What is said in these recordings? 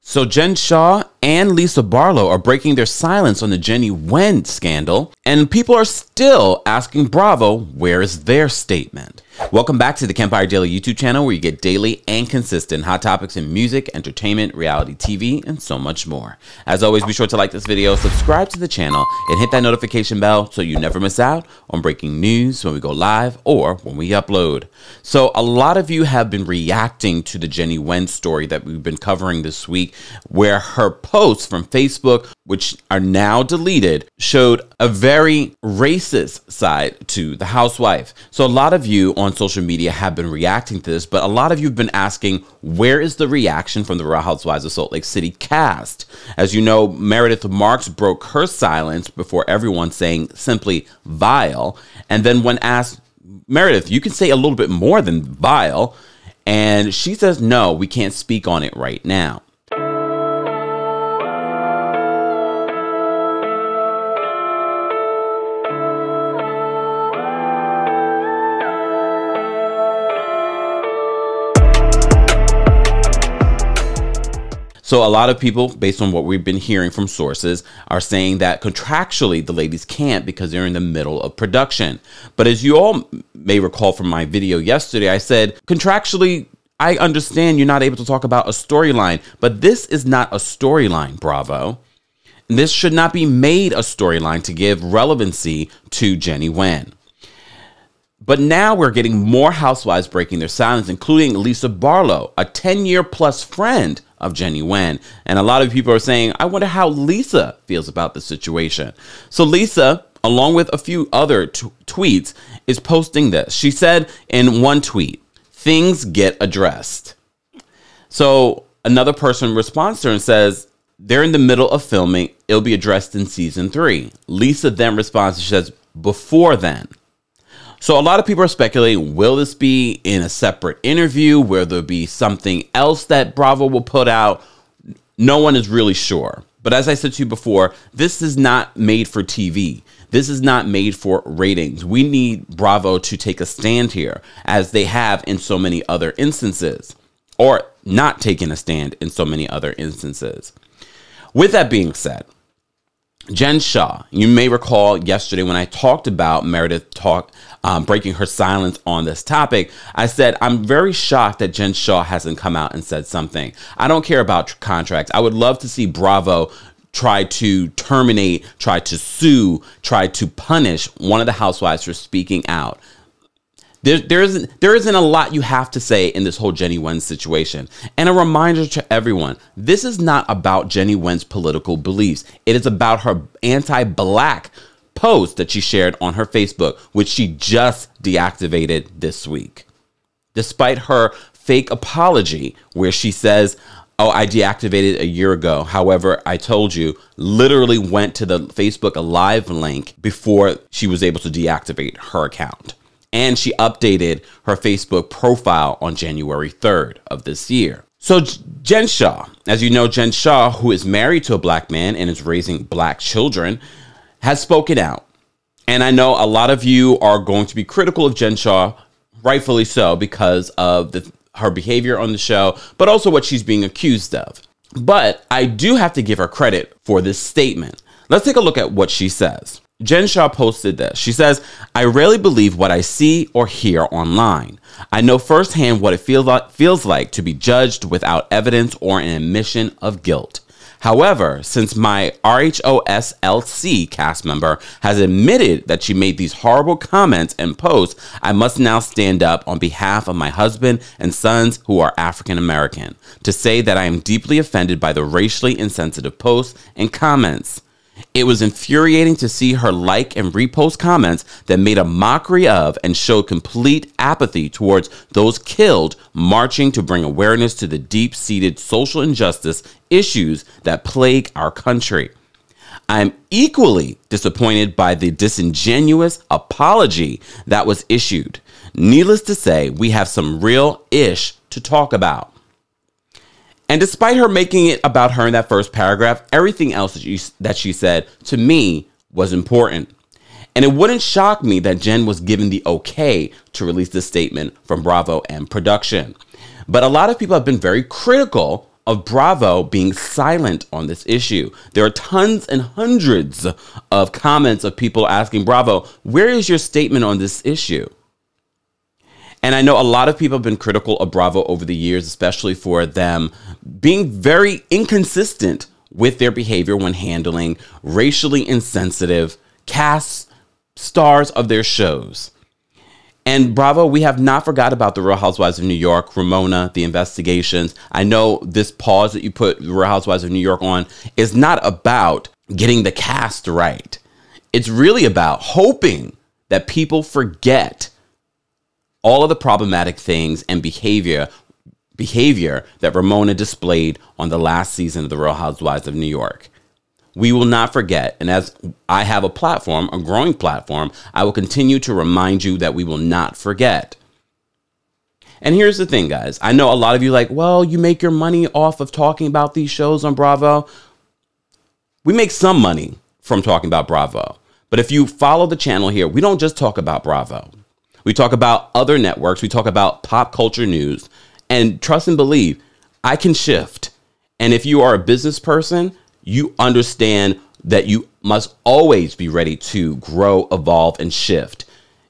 So Jen Shah and Lisa Barlow are breaking their silence on the Jennie Nguyen scandal, and people are still asking Bravo, where is their statement? Welcome back to the Kempire Daily YouTube channel, where you get daily and consistent hot topics in music, entertainment, reality TV, and so much more. As always, be sure to like this video, subscribe to the channel, and hit that notification bell so you never miss out on breaking news when we go live or when we upload. So a lot of you have been reacting to the Jennie Nguyen story that we've been covering this week, where her posts from Facebook, which are now deleted, showed a very racist side to the housewife. So a lot of you on social media have been reacting to this, but a lot of you have been asking, where is the reaction from the Real Housewives of Salt Lake City cast? As you know, Meredith Marks broke her silence before everyone, saying simply vile. And then when asked, Meredith, you can say a little bit more than vile. And she says, no, we can't speak on it right now. So a lot of people, based on what we've been hearing from sources, are saying that contractually the ladies can't because they're in the middle of production. But as you all may recall from my video yesterday, I said contractually, I understand you're not able to talk about a storyline, but this is not a storyline, Bravo. This should not be made a storyline to give relevancy to Jennie Nguyen. But now we're getting more housewives breaking their silence, including Lisa Barlow, a 10-year-plus friend of Jennie Nguyen. And a lot of people are saying, I wonder how Lisa feels about the situation. So Lisa, along with a few other tweets, is posting this. She said in one tweet, things get addressed. So another person responds to her and says, they're in the middle of filming. It'll be addressed in season 3. Lisa then responds, she says, before then. So a lot of people are speculating, will this be in a separate interview? Will there be something else that Bravo will put out? No one is really sure. But as I said to you before, this is not made for TV. This is not made for ratings. We need Bravo to take a stand here, as they have in so many other instances, or not taking a stand in so many other instances. With that being said, Jen Shah, you may recall yesterday when I talked about Meredith breaking her silence on this topic, I said, I'm very shocked that Jen Shah hasn't come out and said something. I don't care about contracts. I would love to see Bravo try to terminate, try to sue, try to punish one of the housewives for speaking out. There isn't a lot you have to say in this whole Jennie Nguyen situation. And a reminder to everyone, this is not about Jennie Nguyen's political beliefs. It is about her anti-black post that she shared on her Facebook, which she just deactivated this week. Despite her fake apology, where she says, oh, I deactivated a year ago. However, I told you, literally went to the Facebook Live link before she was able to deactivate her account. And she updated her Facebook profile on January 3rd of this year. So Jen Shah, as you know, Jen Shah, who is married to a black man and is raising black children, has spoken out. And I know a lot of you are going to be critical of Jen Shah, rightfully so, because of her behavior on the show, but also what she's being accused of. But I do have to give her credit for this statement. Let's take a look at what she says. Jen Shah posted this. She says, I rarely believe what I see or hear online. I know firsthand what it feels like to be judged without evidence or an admission of guilt. However, since my rhoslc cast member has admitted that she made these horrible comments and posts, I must now stand up on behalf of my husband and sons who are African American to say that I am deeply offended by the racially insensitive posts and comments. It was infuriating to see her like and repost comments that made a mockery of and showed complete apathy towards those killed, marching to bring awareness to the deep-seated social injustice issues that plague our country. I am equally disappointed by the disingenuous apology that was issued. Needless to say, we have some real ish to talk about. And despite her making it about her in that first paragraph, everything else that she said to me was important. And it wouldn't shock me that Jen was given the okay to release this statement from Bravo and production. But a lot of people have been very critical of Bravo being silent on this issue. There are tons and hundreds of comments of people asking Bravo, where is your statement on this issue? And I know a lot of people have been critical of Bravo over the years, especially for them being very inconsistent with their behavior when handling racially insensitive cast stars of their shows. And Bravo, we have not forgot about the Real Housewives of New York, Ramona, the investigations. I know this pause that you put the Real Housewives of New York on is not about getting the cast right. It's really about hoping that people forget all of the problematic things and behavior that Ramona displayed on the last season of the Real Housewives of New York. We will not forget. And as I have a platform, a growing platform, I will continue to remind you that we will not forget. And here's the thing, guys. I know a lot of you like, well, you make your money off of talking about these shows on Bravo. We make some money from talking about Bravo. But if you follow the channel here, we don't just talk about Bravo. We talk about other networks. We talk about pop culture news. And trust and believe, I can shift. And if you are a business person, you understand that you must always be ready to grow, evolve, and shift.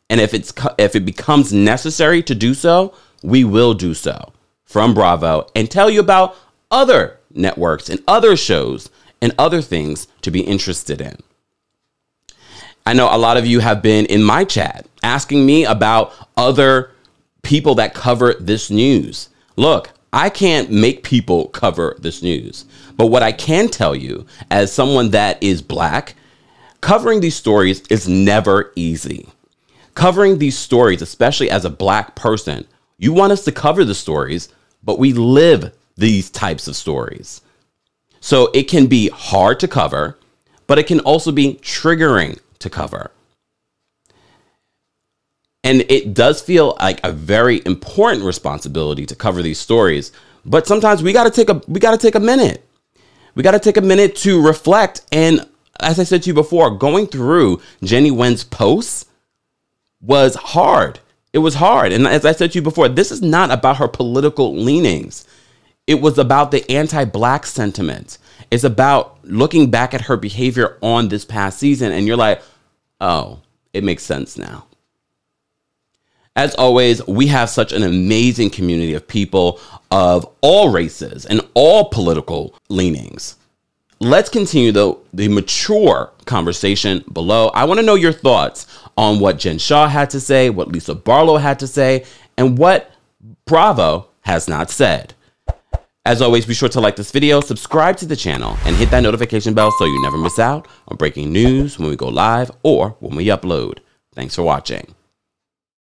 And if it becomes necessary to do so, we will do so from Bravo and tell you about other networks and other shows and other things to be interested in. I know a lot of you have been in my chat asking me about other people that cover this news. Look, I can't make people cover this news, but what I can tell you as someone that is Black, covering these stories is never easy. Covering these stories, especially as a Black person, you want us to cover the stories, but we live these types of stories. So it can be hard to cover, but it can also be triggering to cover. And it does feel like a very important responsibility to cover these stories. But sometimes we got to take a minute. We got to take a minute to reflect. And as I said to you before, going through Jennie Nguyen's posts was hard. It was hard. And as I said to you before, this is not about her political leanings. It was about the anti-Black sentiment. It's about looking back at her behavior on this past season. And you're like, oh, it makes sense now. As always, we have such an amazing community of people of all races and all political leanings. Let's continue, though, the mature conversation below. I want to know your thoughts on what Jen Shah had to say, what Lisa Barlow had to say, and what Bravo has not said. As always, be sure to like this video, subscribe to the channel, and hit that notification bell so you never miss out on breaking news when we go live or when we upload. Thanks for watching.